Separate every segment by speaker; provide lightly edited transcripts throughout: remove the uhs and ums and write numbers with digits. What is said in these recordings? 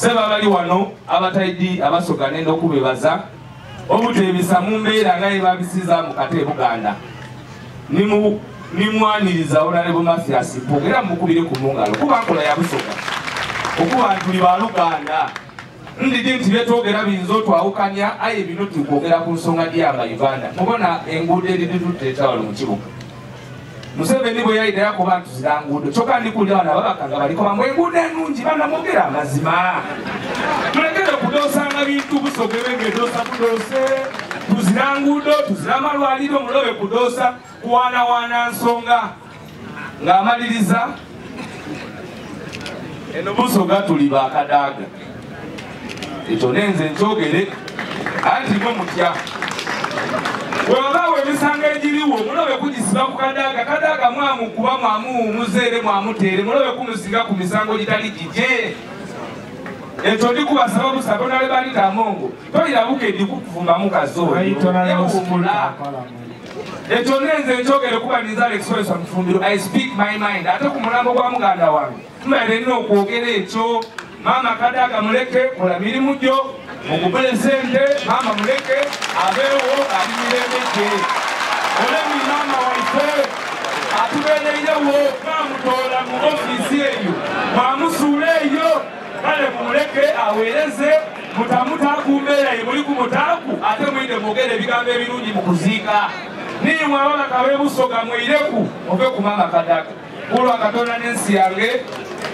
Speaker 1: seba bali wano abataidi abasoka nenda okubebaza obutebisa mu mbeera nga ebabisiza mu kate Buganda nimwaniriza Honorable Mathias Mpuuga mukubire ku mungalo kuba nkola ya busoka okuba ntuli ba Luganda ndidi nti betwogera binzo twawukanya aye bino tukwogera ku nsonga y'aba Uganda mubona enguudo eridi tuteeta wano mu kibuga Museveni bwe yayita yakuba ntuzira nguudo kyokka ndikulira bana babakanga baliko bamwe enguudo ennungi bana mwogera amazima tulekere kudoosanga bintu busoke bengedoosa kudoose tuzira nguudo tuzira amalwaliro mulobe kudoosa kuwaanawaana nsonga ng'amaliriza eno busoga tuli bakadaaga ekyo nenze nkyogere anti mwe mutya webaba emisango egiriwo mulobe kugisiba ku kadaaga mwamukuba mwamuwumuzeere mwamuteere mulobe kumusinga ku misango gitali gije ekyo ndikubasaba busaba nale balita amongo toyirabuka edikukuvumbamu kazooyewumula ekyo nenze nkyogere kuba ninza Alex Mufumbiro I speak my mind ate ku mulambo gwa muganda wange tumaire nina okwogera ekyo mama kadaaga muleke kola mirimu gyo mukupelesente mama muleke abeewo alimiremeke olemi mama waife atubeereirewo mwamutoola mu ofiisi eyo mwamusuula eyo kale mumuleke aweereze mutamutaakumbeera ye muli ku mutaaku ate mwinde mwogere ebigambo ebirungi mu kuziika nimwe ababaka b'ebusoga mwireku ove ku mama kadaaga kulwa Katonda n'ensi yange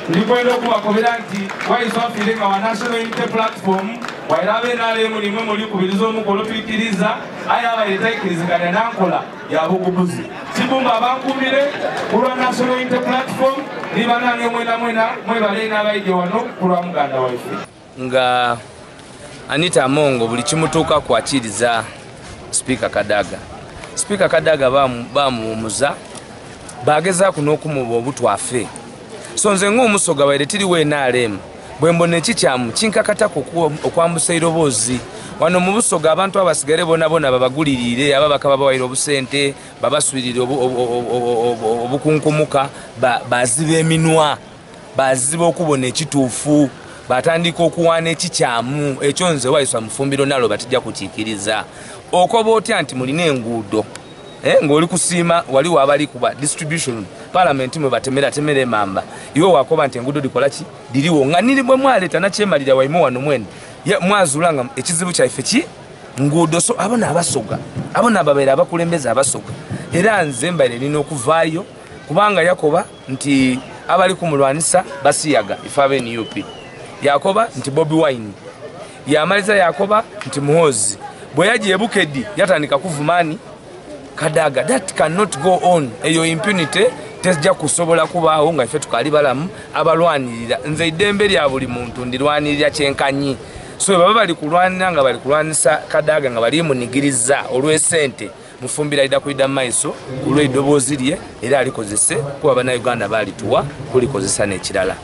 Speaker 1: ndikwenda okubakobera nti waiswafiire nga wa National Unity Platform wairabe nalemu nimwe muli kubiriza omukolo twikiriza aye abaire tayikiriziganya nankola ya bugubuzi kibumba abankumire kulwa National Unity Platform nibanange mwena mwebale n'abaije wano kulwa muganda waife nga Anita Amongo buli kimutuuka kwakiriza Speaker Kadaga bamuwumuza bagezaako n'okumuba obutwafe so nze ng'omusoga waire tiriwo NRM bwe mbona ekikyamu kinkakatako okwambusa iroboozi wano mu busoga abantu abasigale bonna babagulirire ababaka babawaire obusente babasubirire obukunkumuka baziba eminwa baziba okubona ekituufu batandika okuwaana ekikyamu ekyo nze Waiswa Mufumbiro nalo batijja kukiikiriza okoba otya nti mulina enguudo ng'oli kusiima waliwo abali kuba distribution parliament mwe batemera emamba iwe wakoba nti enguudo dikola ki diriwo nga niri bwe mwaleeta nakyemalira waimu wano mwene mwazulanga ekizibu kyaife ki nguudo so abona abasoga abona ababeera abakulembeza abasoga era nze mbaire nina okuvaayo kubanga yakoba nti abali kumulwanisa basiyaga ife ab'NUP yakoba nti Bobi Wine yamaliza yakoba nti Muhoozi bwe yaji ebukedi yatandika kuvumani Kadaga that cannot go on eyo impunity tezja kusobola kubaawo nga ife tukali balamu abalwanirira nze idembe lya buli muntu ndirwanirira kyenkanyi so baba bali kulwanira nga bali kulwanisa Kadaga nga bali munigiriza olw'esente Mufumbira ida kuida maiso olw'eddoboozi lye era alikozese kuba bana Uganda bali tuwa kulikozesa n'ekirala